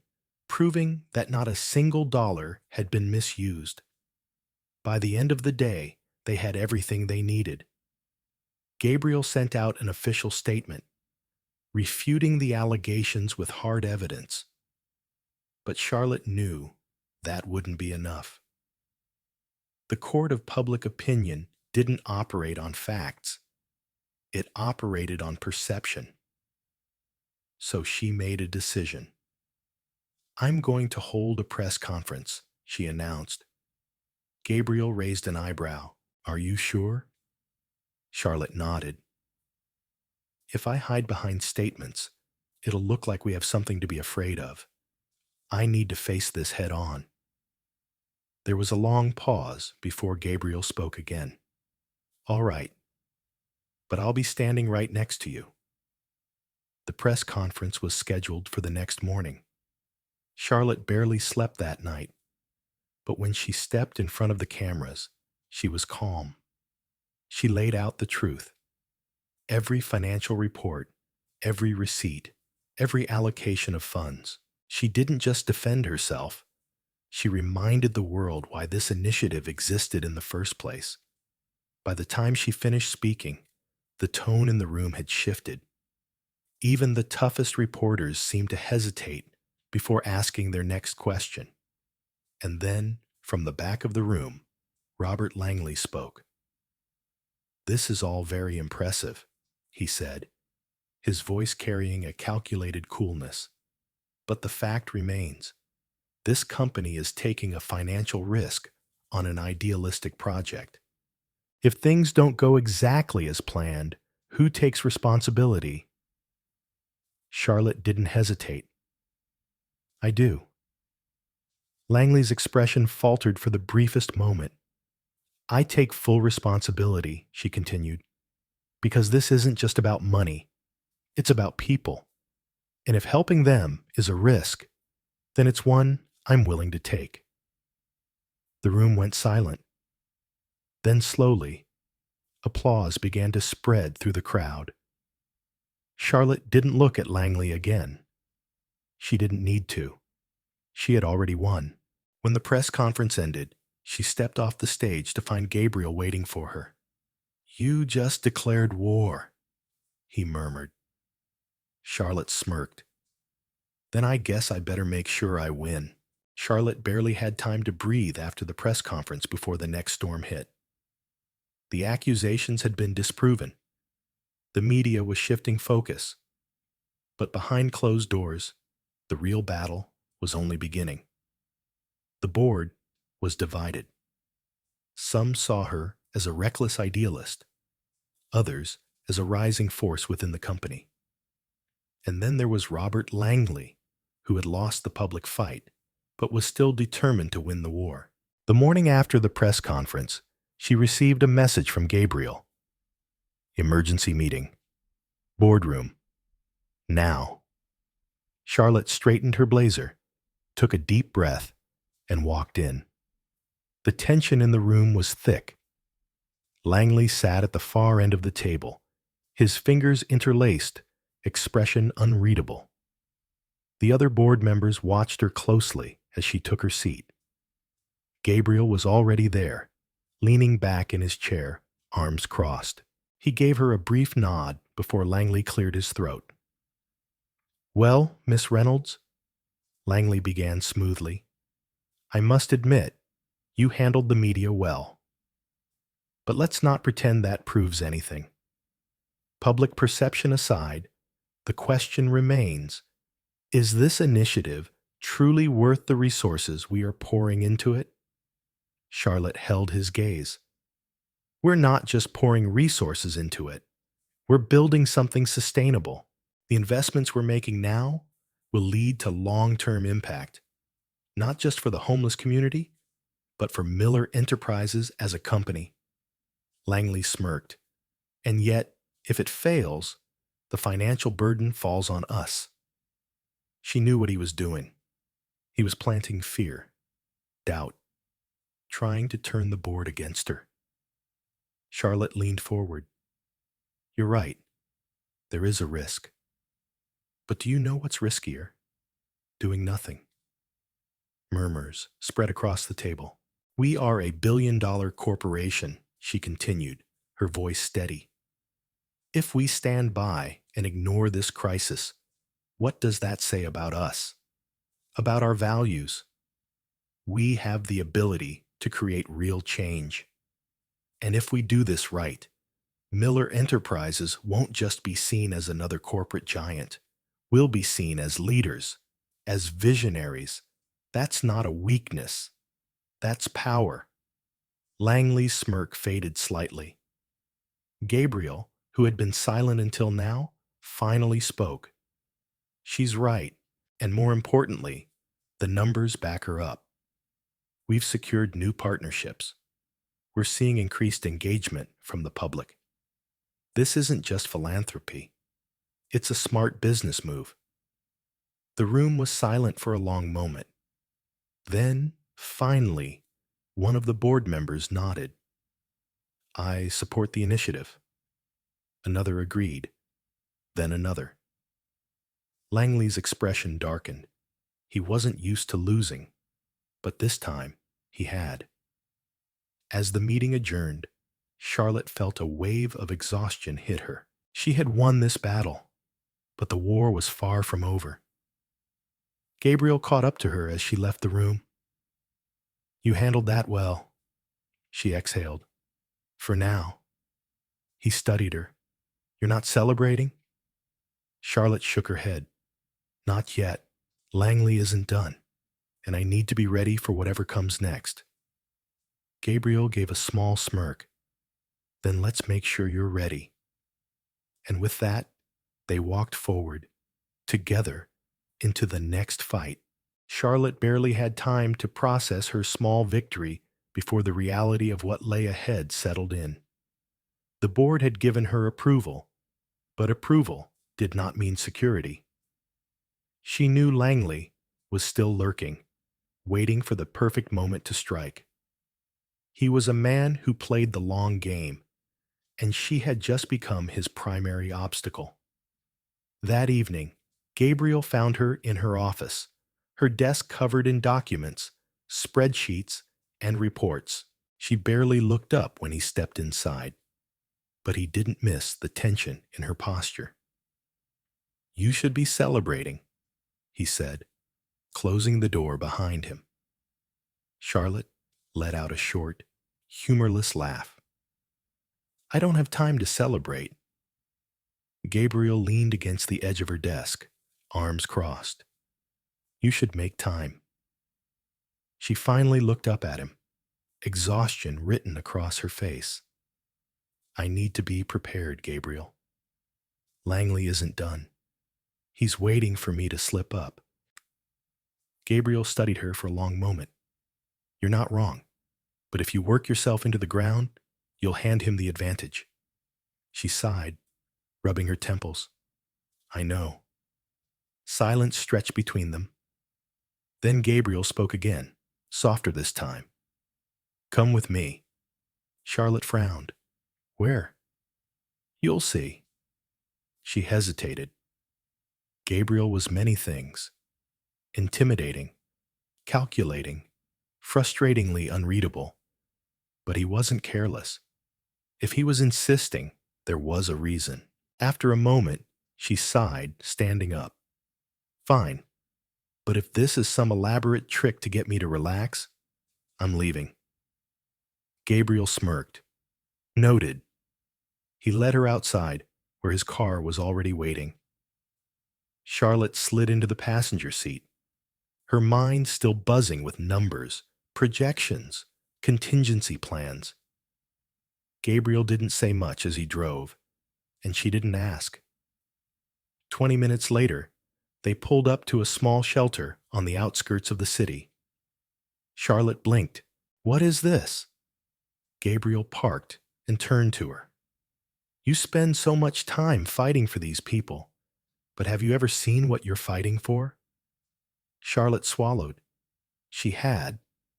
proving that not a single dollar had been misused. By the end of the day, they had everything they needed. Gabriel sent out an official statement, refuting the allegations with hard evidence. But Charlotte knew that wouldn't be enough. The court of public opinion didn't operate on facts. It operated on perception. So she made a decision. "I'm going to hold a press conference," she announced. Gabriel raised an eyebrow. "Are you sure?" Charlotte nodded. "If I hide behind statements, it'll look like we have something to be afraid of. I need to face this head on." There was a long pause before Gabriel spoke again. "All right, but I'll be standing right next to you." The press conference was scheduled for the next morning. Charlotte barely slept that night, but when she stepped in front of the cameras, she was calm. She laid out the truth. Every financial report, every receipt, every allocation of funds. She didn't just defend herself, she reminded the world why this initiative existed in the first place. By the time she finished speaking, the tone in the room had shifted. Even the toughest reporters seemed to hesitate before asking their next question. And then, from the back of the room, Robert Langley spoke. "This is all very impressive," he said, his voice carrying a calculated coolness. "But the fact remains, this company is taking a financial risk on an idealistic project. If things don't go exactly as planned, who takes responsibility?" Charlotte didn't hesitate. "I do." Langley's expression faltered for the briefest moment. "I take full responsibility," she continued, "because this isn't just about money. It's about people. And if helping them is a risk, then it's one I'm willing to take." The room went silent. Then slowly, applause began to spread through the crowd. Charlotte didn't look at Langley again. She didn't need to. She had already won. When the press conference ended, she stepped off the stage to find Gabriel waiting for her. "You just declared war," he murmured. Charlotte smirked. "Then I guess I better make sure I win." Charlotte barely had time to breathe after the press conference before the next storm hit. The accusations had been disproven. The media was shifting focus. But behind closed doors, the real battle was only beginning. The board was divided. Some saw her as a reckless idealist, others as a rising force within the company. And then there was Robert Langley, who had lost the public fight, but was still determined to win the war. The morning after the press conference, she received a message from Gabriel. "Emergency meeting. Boardroom. Now." Charlotte straightened her blazer, took a deep breath, and walked in. The tension in the room was thick. Langley sat at the far end of the table, his fingers interlaced, expression unreadable. The other board members watched her closely as she took her seat. Gabriel was already there, leaning back in his chair, arms crossed. He gave her a brief nod before Langley cleared his throat. "Well, Miss Reynolds," Langley began smoothly, "I must admit, you handled the media well. But let's not pretend that proves anything. Public perception aside, the question remains, is this initiative truly worth the resources we are pouring into it?" Charlotte held his gaze. "We're not just pouring resources into it. We're building something sustainable. The investments we're making now will lead to long-term impact, not just for the homeless community, but for Miller Enterprises as a company." Langley smirked. "And yet, if it fails, the financial burden falls on us." She knew what he was doing. He was planting fear, doubt, trying to turn the board against her. Charlotte leaned forward. "You're right. There is a risk. But do you know what's riskier? Doing nothing." Murmurs spread across the table. "We are a billion-dollar corporation," she continued, her voice steady. "If we stand by and ignore this crisis, what does that say about us? About our values? We have the ability to create real change. And if we do this right, Miller Enterprises won't just be seen as another corporate giant. We'll be seen as leaders, as visionaries. That's not a weakness. That's power." Langley's smirk faded slightly. Gabriel, who had been silent until now, finally spoke. "She's right, and more importantly, the numbers back her up. We've secured new partnerships. We're seeing increased engagement from the public. This isn't just philanthropy. It's a smart business move. The room was silent for a long moment. Then, finally, one of the board members nodded. I support the initiative. Another agreed. Then another. Langley's expression darkened. He wasn't used to losing, but this time he had. As the meeting adjourned, Charlotte felt a wave of exhaustion hit her. She had won this battle, but the war was far from over. Gabriel caught up to her as she left the room. You handled that well, she exhaled. For now. He studied her. You're not celebrating? Charlotte shook her head. Not yet. Langley isn't done, and I need to be ready for whatever comes next. Gabriel gave a small smirk. Then let's make sure you're ready. And with that, they walked forward, together, into the next fight. Charlotte barely had time to process her small victory before the reality of what lay ahead settled in. The board had given her approval, but approval did not mean security. She knew Langley was still lurking, waiting for the perfect moment to strike. He was a man who played the long game, and she had just become his primary obstacle. That evening, Gabriel found her in her office, her desk covered in documents, spreadsheets, and reports. She barely looked up when he stepped inside, but he didn't miss the tension in her posture. You should be celebrating, he said, closing the door behind him. Charlotte let out a short, humorless laugh. I don't have time to celebrate. Gabriel leaned against the edge of her desk, arms crossed. You should make time. She finally looked up at him, exhaustion written across her face. I need to be prepared, Gabriel. Langley isn't done. He's waiting for me to slip up. Gabriel studied her for a long moment. You're not wrong, but if you work yourself into the ground, you'll hand him the advantage. She sighed, rubbing her temples. I know. Silence stretched between them. Then Gabriel spoke again, softer this time. Come with me. Charlotte frowned. Where? You'll see. She hesitated. Gabriel was many things. Intimidating, calculating, frustratingly unreadable. But he wasn't careless. If he was insisting, there was a reason. After a moment, she sighed, standing up. Fine, but if this is some elaborate trick to get me to relax, I'm leaving. Gabriel smirked. Noted. He led her outside, where his car was already waiting. Charlotte slid into the passenger seat, her mind still buzzing with numbers, projections, contingency plans. Gabriel didn't say much as he drove, and she didn't ask. 20 minutes later, they pulled up to a small shelter on the outskirts of the city. Charlotte blinked. What is this? Gabriel parked and turned to her. You spend so much time fighting for these people, but have you ever seen what you're fighting for? Charlotte swallowed. She had,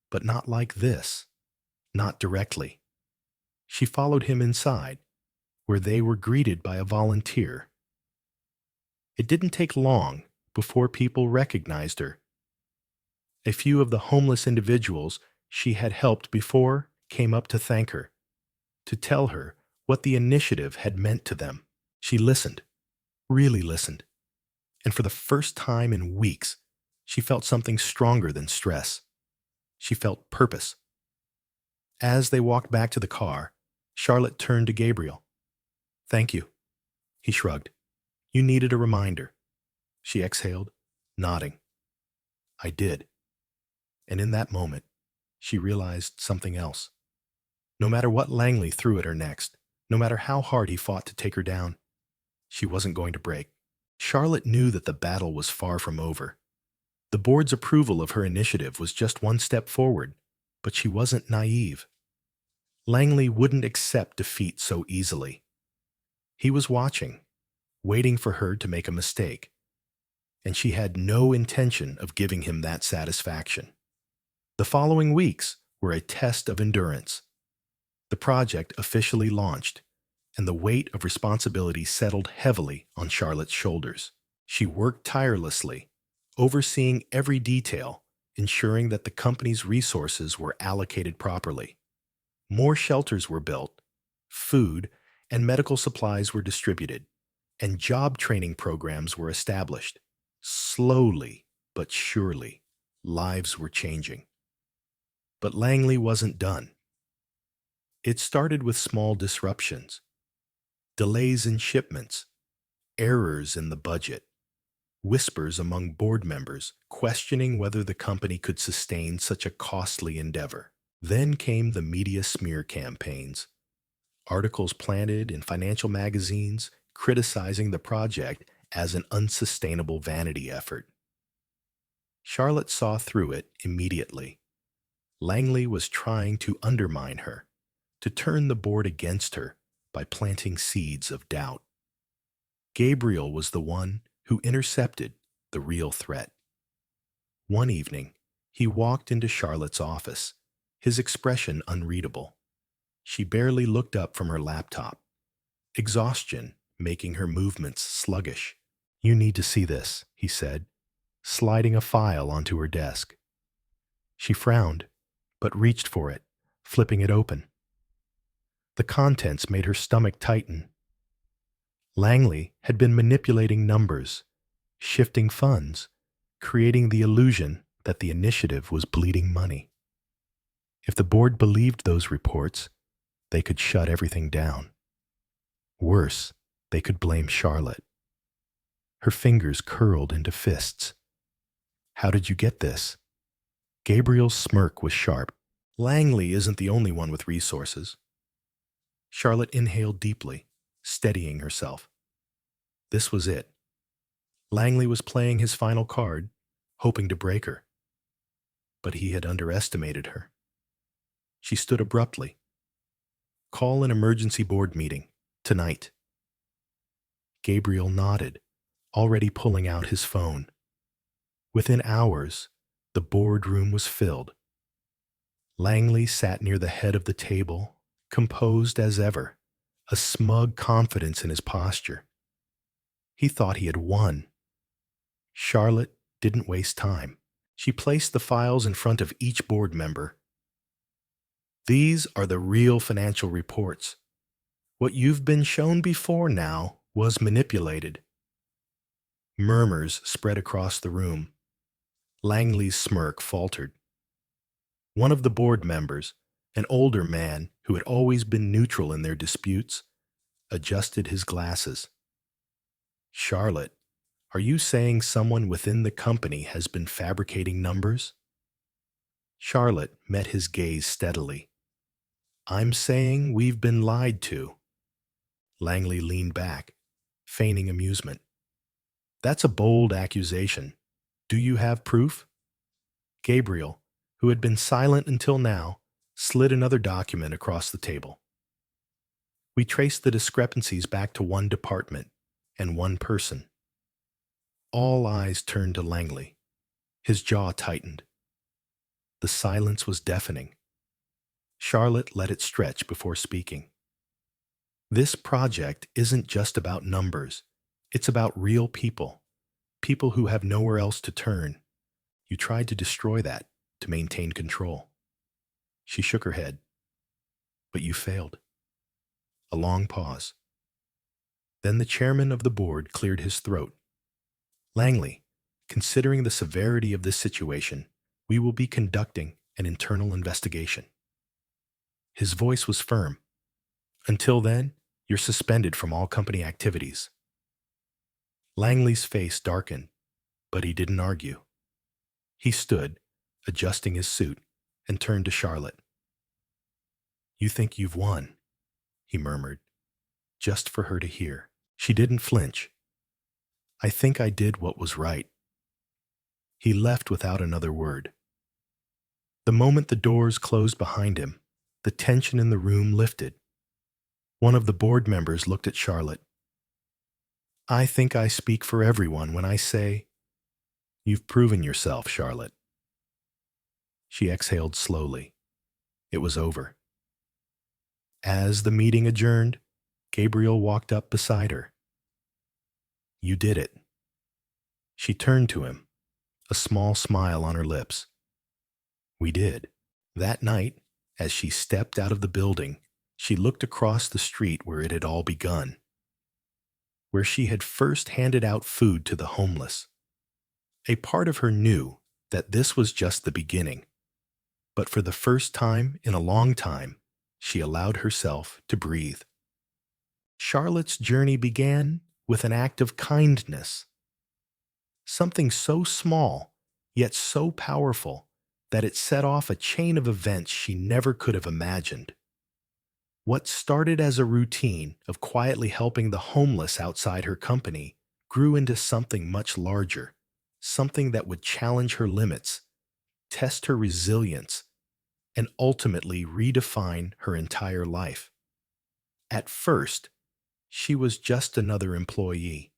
but not like this. Not directly. She followed him inside, where they were greeted by a volunteer. It didn't take long before people recognized her. A few of the homeless individuals she had helped before came up to thank her, to tell her what the initiative had meant to them. She listened, really listened, and for the first time in weeks, she felt something stronger than stress. She felt purpose. As they walked back to the car, Charlotte turned to Gabriel. Thank you. He shrugged. You needed a reminder. She exhaled, nodding. I did. And in that moment, she realized something else. No matter what Langley threw at her next, no matter how hard he fought to take her down, she wasn't going to break. Charlotte knew that the battle was far from over. The board's approval of her initiative was just one step forward, but she wasn't naive. Langley wouldn't accept defeat so easily. He was watching, waiting for her to make a mistake, and she had no intention of giving him that satisfaction. The following weeks were a test of endurance. The project officially launched, and the weight of responsibility settled heavily on Charlotte's shoulders. She worked tirelessly, overseeing every detail, ensuring that the company's resources were allocated properly. More shelters were built, food and medical supplies were distributed, and job training programs were established. Slowly but surely, lives were changing. But Langley wasn't done. It started with small disruptions, delays in shipments, errors in the budget, whispers among board members questioning whether the company could sustain such a costly endeavor. Then came the media smear campaigns, articles planted in financial magazines criticizing the project as an unsustainable vanity effort. Charlotte saw through it immediately. Langley was trying to undermine her, to turn the board against her by planting seeds of doubt. Gabriel was the one who intercepted the real threat. One evening, he walked into Charlotte's office, his expression unreadable. She barely looked up from her laptop, exhaustion making her movements sluggish. "You need to see this," he said, sliding a file onto her desk. She frowned, but reached for it, flipping it open. The contents made her stomach tighten. Langley had been manipulating numbers, shifting funds, creating the illusion that the initiative was bleeding money. If the board believed those reports, they could shut everything down. Worse, they could blame Charlotte. Her fingers curled into fists. "How did you get this?" Gabriel's smirk was sharp. "Langley isn't the only one with resources." Charlotte inhaled deeply, steadying herself. This was it. Langley was playing his final card, hoping to break her. But he had underestimated her. She stood abruptly. "Call an emergency board meeting, tonight." Gabriel nodded, already pulling out his phone. Within hours, the boardroom was filled. Langley sat near the head of the table, composed as ever, a smug confidence in his posture. He thought he had won. Charlotte didn't waste time. She placed the files in front of each board member. "These are the real financial reports. What you've been shown before now was manipulated." Murmurs spread across the room. Langley's smirk faltered. One of the board members, an older man who had always been neutral in their disputes, adjusted his glasses. "Charlotte, are you saying someone within the company has been fabricating numbers?" Charlotte met his gaze steadily. "I'm saying we've been lied to." Langley leaned back, feigning amusement. "That's a bold accusation. Do you have proof?" Gabriel, who had been silent until now, slid another document across the table. "We traced the discrepancies back to one department and one person." All eyes turned to Langley. His jaw tightened. The silence was deafening. Charlotte let it stretch before speaking. "This project isn't just about numbers. It's about real people. People who have nowhere else to turn. You tried to destroy that to maintain control." She shook her head. "But you failed." A long pause. Then the chairman of the board cleared his throat. "Langley, considering the severity of this situation, we will be conducting an internal investigation." His voice was firm. "Until then, you're suspended from all company activities." Langley's face darkened, but he didn't argue. He stood, adjusting his suit, and turned to Charlotte. "You think you've won," he murmured, just for her to hear. She didn't flinch. "I think I did what was right." He left without another word. The moment the doors closed behind him, the tension in the room lifted. One of the board members looked at Charlotte. I think I speak for everyone when I say, you've proven yourself, Charlotte. She exhaled slowly. It was over. As the meeting adjourned, Gabriel walked up beside her. You did it. She turned to him, a small smile on her lips. We did. That night, as she stepped out of the building, she looked across the street where it had all begun, where she had first handed out food to the homeless. A part of her knew that this was just the beginning, but for the first time in a long time, she allowed herself to breathe. Charlotte's journey began with an act of kindness, something so small, yet so powerful, that it set off a chain of events she never could have imagined. What started as a routine of quietly helping the homeless outside her company grew into something much larger, something that would challenge her limits, test her resilience, and ultimately redefine her entire life. At first, she was just another employee,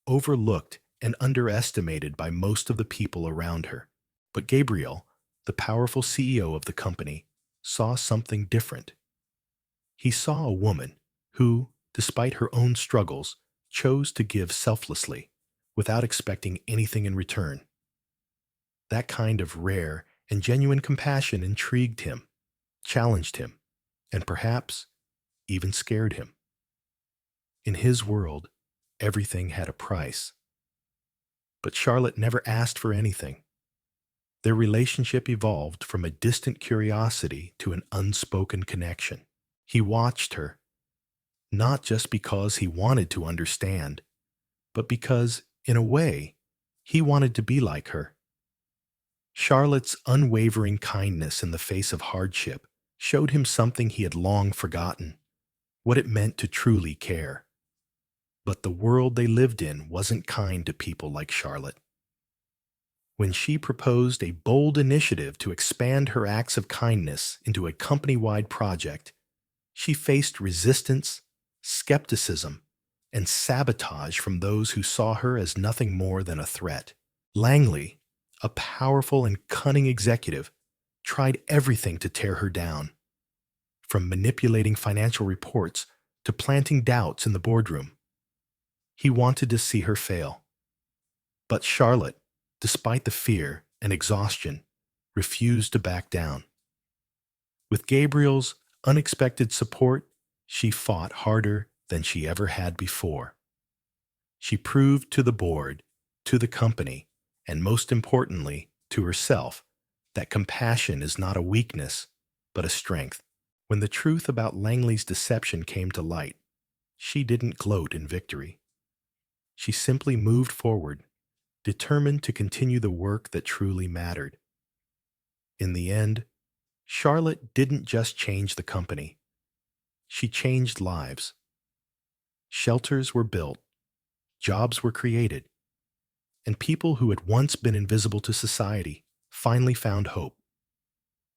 overlooked and underestimated by most of the people around her. But Gabriel, the powerful CEO of the company, saw something different. He saw a woman who, despite her own struggles, chose to give selflessly, without expecting anything in return. That kind of rare and genuine compassion intrigued him, challenged him, and perhaps even scared him. In his world, everything had a price. But Charlotte never asked for anything. Their relationship evolved from a distant curiosity to an unspoken connection. He watched her, not just because he wanted to understand, but because, in a way, he wanted to be like her. Charlotte's unwavering kindness in the face of hardship showed him something he had long forgotten, what it meant to truly care. But the world they lived in wasn't kind to people like Charlotte. When she proposed a bold initiative to expand her acts of kindness into a company-wide project, she faced resistance, skepticism, and sabotage from those who saw her as nothing more than a threat. Langley, a powerful and cunning executive, tried everything to tear her down, from manipulating financial reports to planting doubts in the boardroom. He wanted to see her fail. But Charlotte, despite the fear and exhaustion, refused to back down. With Gabriel's unexpected support, she fought harder than she ever had before. She proved to the board, to the company, and most importantly, to herself, that compassion is not a weakness, but a strength. When the truth about Langley's deception came to light, she didn't gloat in victory. She simply moved forward, determined to continue the work that truly mattered. In the end, Charlotte didn't just change the company. She changed lives. Shelters were built, jobs were created, and people who had once been invisible to society finally found hope.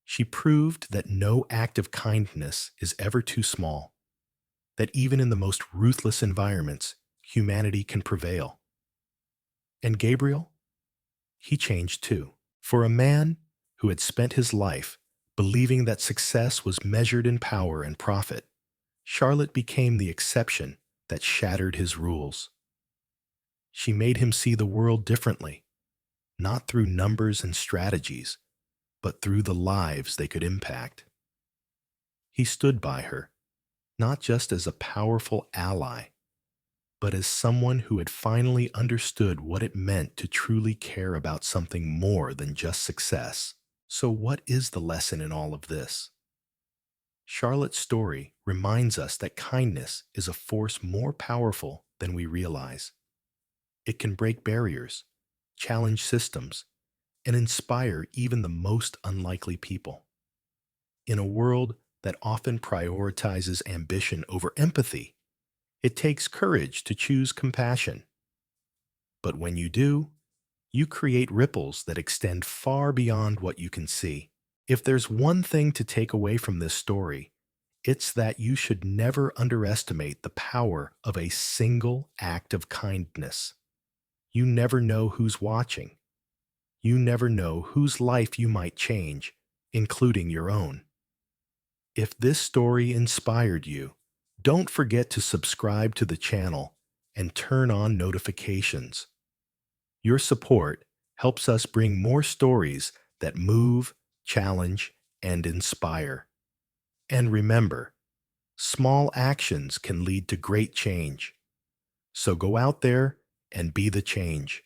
She proved that no act of kindness is ever too small, that even in the most ruthless environments, humanity can prevail. And Gabriel? He changed too. For a man who had spent his life believing that success was measured in power and profit, Charlotte became the exception that shattered his rules. She made him see the world differently, not through numbers and strategies, but through the lives they could impact. He stood by her, not just as a powerful ally, but as someone who had finally understood what it meant to truly care about something more than just success. So what is the lesson in all of this? Charlotte's story reminds us that kindness is a force more powerful than we realize. It can break barriers, challenge systems, and inspire even the most unlikely people. In a world that often prioritizes ambition over empathy, it takes courage to choose compassion. But when you do, you create ripples that extend far beyond what you can see. If there's one thing to take away from this story, It's that you should never underestimate the power of a single act of kindness. You never know who's watching. You never know whose life you might change, including your own. If this story inspired you, don't forget to subscribe to the channel and turn on notifications. Your support helps us bring more stories that move, challenge, and inspire. And remember, small actions can lead to great change. So go out there and be the change.